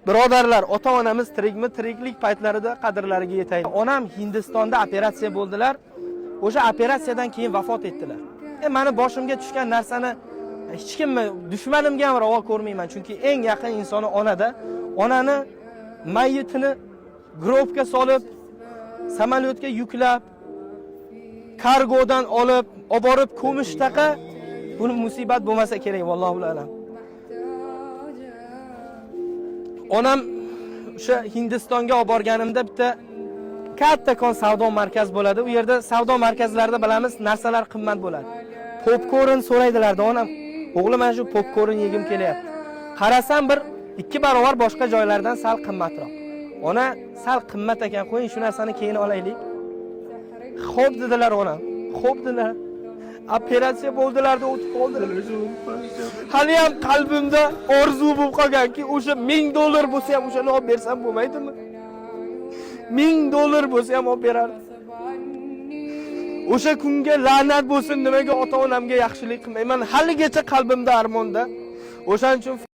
Birodarlar, ota-onamiz tirikmi, tiriklik paytlarida qadrlariga yetaylik. Onam Hindistonda operatsiya bo'ldilar. O'sha operatsiyadan keyin vafot etdilar. Meni boshimga tushgan narsani hech kimni, dushmanimga ham ravo ko'rmayman, chunki eng yaqin insoni onada. Onani mayitini grobga solib, samolyotga yuklab, kargodan olib borib ko'mishtaqa, buni musibat bo'lmasa kerak, vallohu alam. Onam o'sha Hindistonga olib borganimda bitta kattakon savdo markaz bo'ladi. U yerda savdo markazlarida bilamiz, narsalar qimmat bo'ladi. Popkorn so'raydilarda, onam, o'g'lim mana shu popkorn yegim kelyapti. Qarasam bir 2 barobar boshqa joylardan sal qimmatroq. Ona, sal qimmat ekan, qo'ying shu narsani keyin olaylik. Xo'p dedilar onam. Xo'p dedilar. Operatsiya bo'ldilarda o'tib qoldilar. Hali ham qalbimda orzu bo'lib qolganki, o'sha $1000 bo'lsa ham o'shani olib bersam bo'lmaydimi? $1000 bo'lsa ham olib berardim. O'sha kunga la'nat bo'lsin, nimaga ota-onamga yaxshilik qilmayman. Haligacha qalbimda armonda. O'shaning uchun